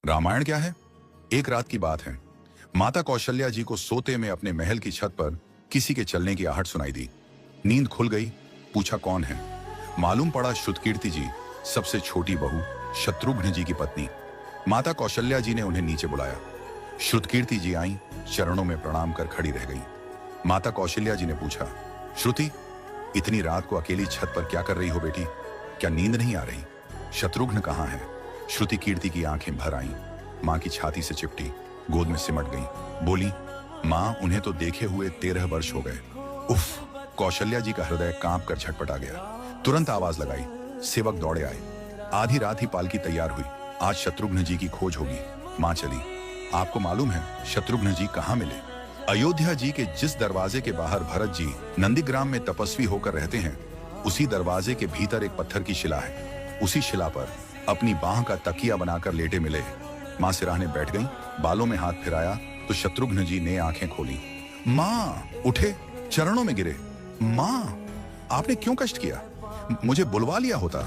रामायण क्या है? एक रात की बात है। माता कौशल्या जी को सोते में अपने महल की छत पर किसी के चलने की आहट सुनाई दी। नींद खुल गई। पूछा कौन है? मालूम पड़ा श्रुतकीर्ति जी, सबसे छोटी बहू शत्रुघ्न जी की पत्नी। माता कौशल्या जी ने उन्हें नीचे बुलाया। श्रुतकीर्ति जी आई, चरणों में प्रणाम कर खड़ी रह गई। माता कौशल्या जी ने पूछा, श्रुति, इतनी रात को अकेली छत पर क्या कर रही हो बेटी? क्या नींद नहीं आ रही? शत्रुघ्न कहाँ है? श्रुति कीर्ति की आंखें भर आईं, मां की छाती से चिपटी, गोद में सिमट गई। बोली, मां, उन्हें तो देखे हुए 13 वर्ष हो गए। उफ! कौशल्या जी का हृदय कांप कर झटपटा गया। तुरंत आवाज लगाई। सेवक दौड़े आए। आधी रात ही पालकी तैयार हुई। आज शत्रुघ्न जी की खोज होगी। मां चली। आपको मालूम है शत्रुघ्न जी कहाँ मिले? अयोध्या जी के जिस दरवाजे के बाहर भरत जी नंदीग्राम में तपस्वी होकर रहते हैं, उसी दरवाजे के भीतर एक पत्थर की शिला है। उसी शिला पर अपनी बाह का तकिया बनाकर लेटे मिले। मां सिराहने बैठ गई। बालों में हाथ फिराया तो शत्रुघ्न जी ने आंखें खोली। मां उठे, चरणों में गिरे। मां, आपने क्यों कष्ट किया? मुझे बुलवा लिया होता।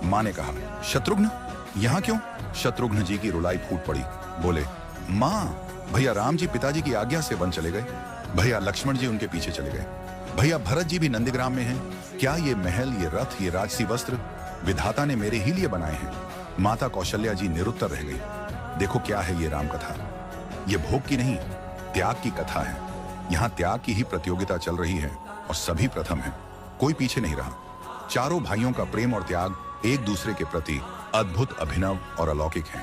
मां ने कहा, शत्रुघ्न यहां क्यों? शत्रुघ्न जी की रुलाई फूट पड़ी। बोले, मां, भैया राम जी पिताजी की आज्ञा से वन चले गए। भैया लक्ष्मण जी उनके पीछे चले गए। भैया भरत जी भी नंदीग्राम में हैं। क्या ये महल, ये रथ, ये राजसी वस्त्र विधाता ने मेरे ही लिए बनाए हैं? माता कौशल्या जी निरुत्तर रह गई। देखो क्या है ये राम कथा। ये भोग की नहीं, त्याग की कथा है। यहाँ त्याग की ही प्रतियोगिता चल रही है और सभी प्रथम है, कोई पीछे नहीं रहा। चारों भाइयों का प्रेम और त्याग एक दूसरे के प्रति अद्भुत, अभिनव और अलौकिक है।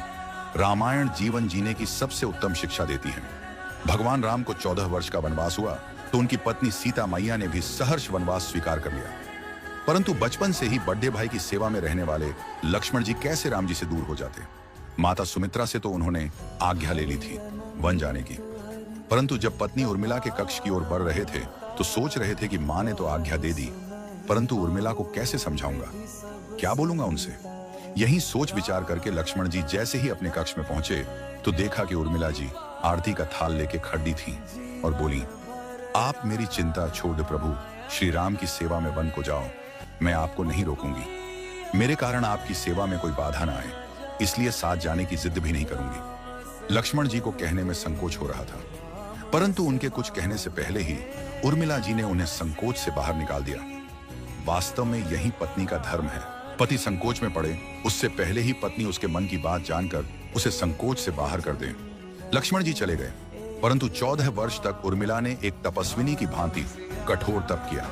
रामायण जीवन जीने की सबसे उत्तम शिक्षा देती है। भगवान राम को 14 वर्ष का वनवास हुआ तो उनकी पत्नी सीता मैया ने भी सहर्ष वनवास स्वीकार कर लिया। परंतु बचपन से ही बड़े भाई की सेवा में रहने वाले लक्ष्मण जी कैसे राम जी से दूर हो जाते? माता सुमित्रा से तो उन्होंने आज्ञा ले ली थी वन जाने की, परंतु जब पत्नी उर्मिला के कक्ष की ओर बढ़ रहे थे तो सोच रहे थे कि मां ने तो आज्ञा दे दी, परंतु उर्मिला को कैसे समझाऊंगा, क्या बोलूंगा उनसे? यही सोच विचार करके लक्ष्मण जी जैसे ही अपने कक्ष में पहुंचे तो देखा कि उर्मिला जी आरती का थाल लेके खड़ी थी और बोली, आप मेरी चिंता छोड़ दे प्रभु, श्री राम की सेवा में वन को जाओ। मैं आपको नहीं रोकूंगी। मेरे कारण आपकी सेवा में कोई बाधा ना आए, इसलिए साथ जाने की जिद भी नहीं करूंगी। लक्ष्मण जी को कहने में संकोच हो रहा था, परंतु उनके कुछ कहने से पहले ही उर्मिला जी ने उन्हें संकोच से बाहर निकाल दिया। वास्तव में यही पत्नी का धर्म है। पति संकोच में पड़े उससे पहले ही पत्नी उसके मन की बात जानकर उसे संकोच से बाहर कर दे। लक्ष्मण जी चले गए, परंतु 14 वर्ष तक उर्मिला ने एक तपस्विनी की भांति कठोर तप किया।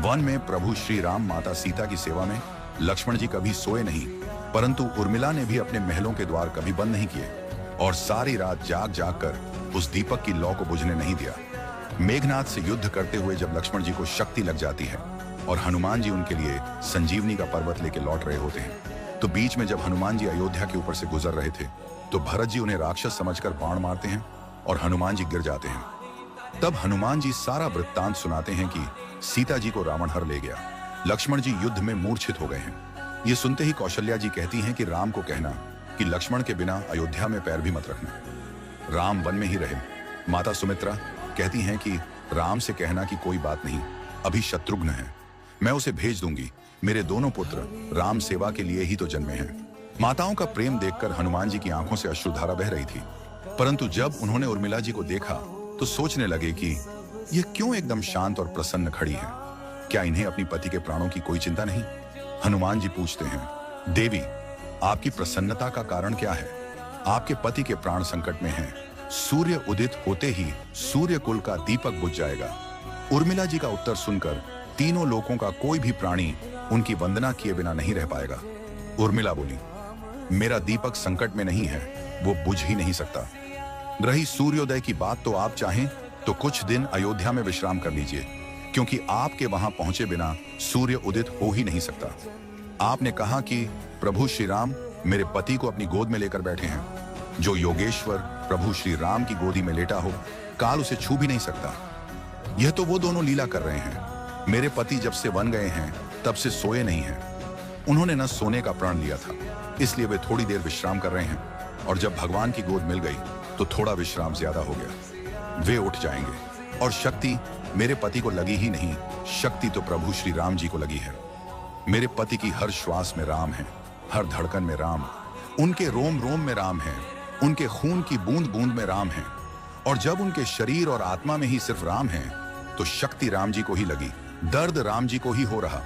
वन में प्रभु श्री राम माता सीता की सेवा में लक्ष्मण जी कभी सोए नहीं, परंतु उर्मिला ने भी अपने महलों के द्वार कभी बंद नहीं किए और सारी रात जाग जाग कर उस दीपक की लौ को बुझने नहीं दिया। मेघनाथ से युद्ध करते हुए जब लक्ष्मण जी को शक्ति लग जाती है और हनुमान जी उनके लिए संजीवनी का पर्वत लेके लौट रहे होते हैं, तो बीच में जब हनुमान जी अयोध्या के ऊपर से गुजर रहे थे तो भरत जी उन्हें राक्षस समझकर बाण मारते हैं और हनुमान जी गिर जाते हैं। तब हनुमान जी सारा वृत्तांत सुनाते हैं कि सीता जी को रावण हर ले गया, लक्ष्मण जी युद्ध में मूर्छित हो गए हैं। ये सुनते ही कौशल्या जी कहती हैं कि राम को कहना कि लक्ष्मण के बिना अयोध्या में पैर भी मत रखना, राम वन में ही रहे। माता सुमित्रा कहती हैं कि राम से कहना कि कोई बात नहीं, अभी शत्रुघ्न है, मैं उसे भेज दूंगी। मेरे दोनों पुत्र राम सेवा के लिए ही तो जन्मे हैं। माताओं का प्रेम देखकर हनुमान जी की आंखों से अश्रुधारा बह रही थी, परंतु जब उन्होंने उर्मिला जी को देखा तो सोचने लगे कि यह क्यों एकदम शांत और प्रसन्न खड़ी है। क्या इन्हें अपनी पति के प्राणों की कोई चिंता नहीं? हनुमान जी पूछते हैं, देवी, आपकी प्रसन्नता का कारण क्या है? आपके पति के प्राण संकट में हैं। सूर्य उदित होते ही सूर्य कुल का दीपक बुझ जाएगा। उर्मिला जी का उत्तर सुनकर तीनों लोकों का कोई भी प्राणी उनकी वंदना किए बिना नहीं रह पाएगा। उर्मिला बोली, मेरा दीपक संकट में नहीं है, वो बुझ ही नहीं सकता। रही सूर्योदय की बात, तो आप चाहें तो कुछ दिन अयोध्या में विश्राम कर लीजिए, क्योंकि आपके वहां पहुंचे बिना सूर्य उदित हो ही नहीं सकता। आपने कहा कि प्रभु श्री राम मेरे पति को अपनी गोद में लेकर बैठे हैं। जो योगेश्वर प्रभु श्री राम की गोदी में लेटा हो, काल उसे छू भी नहीं सकता। यह तो वो दोनों लीला कर रहे हैं। मेरे पति जब से वन गए हैं तब से सोए नहीं हैं। उन्होंने न सोने का प्रण लिया था, इसलिए वे थोड़ी देर विश्राम कर रहे हैं, और जब भगवान की गोद मिल गई तो थोड़ा विश्राम ज्यादा हो गया। वे उठ जाएंगे और शक्ति मेरे पति को लगी ही नहीं, शक्ति तो प्रभु श्री राम जी को लगी है। मेरे पति की हर श्वास में राम है, हर धड़कन में राम, उनके रोम रोम में राम है। उनके खून की बूंद बूंद में राम है, और जब उनके शरीर और आत्मा में ही सिर्फ राम है, तो शक्ति राम जी को ही लगी, दर्द राम जी को ही हो रहा।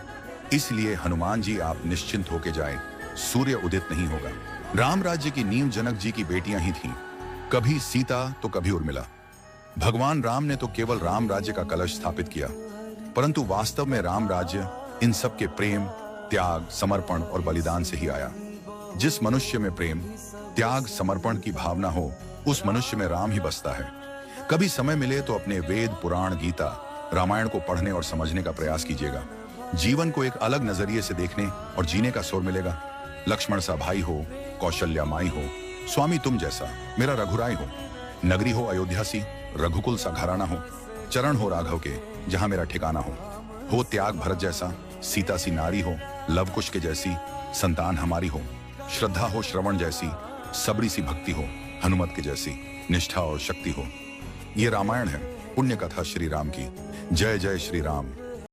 इसलिए हनुमान जी, आप निश्चिंत होके जाएं, सूर्य उदित नहीं होगा। राम राज्य की नींव जनक जी की बेटियां ही थीं, कभी सीता तो कभी उर्मिला। भगवान राम ने तो केवल राम राज्य का कलश स्थापित किया, परंतु वास्तव में राम राज्य इन सब के प्रेम, त्याग, समर्पण और बलिदान से ही आया। जिस मनुष्य में प्रेम, त्याग, समर्पण की भावना हो, उस मनुष्य में राम ही बसता है। कभी समय मिले तो अपने वेद, पुराण, गीता, रामायण को पढ़ने और समझने का प्रयास कीजिएगा। जीवन को एक अलग नजरिए से देखने और जीने का सुर मिलेगा। लक्ष्मण सा भाई हो, कौशल्या माई हो, स्वामी तुम जैसा मेरा रघुराई हो, नगरी हो अयोध्या सी, रघुकुल सा घराना हो, चरण हो राघव के जहां मेरा ठिकाना हो त्याग भरत जैसा, सीता सी नारी हो, लव कुश के जैसी संतान हमारी हो, श्रद्धा हो श्रवण जैसी, सबरी सी भक्ति हो हनुमत के जैसी, निष्ठा और शक्ति हो। ये रामायण है, पुण्य कथा श्री राम की। जय जय श्री राम।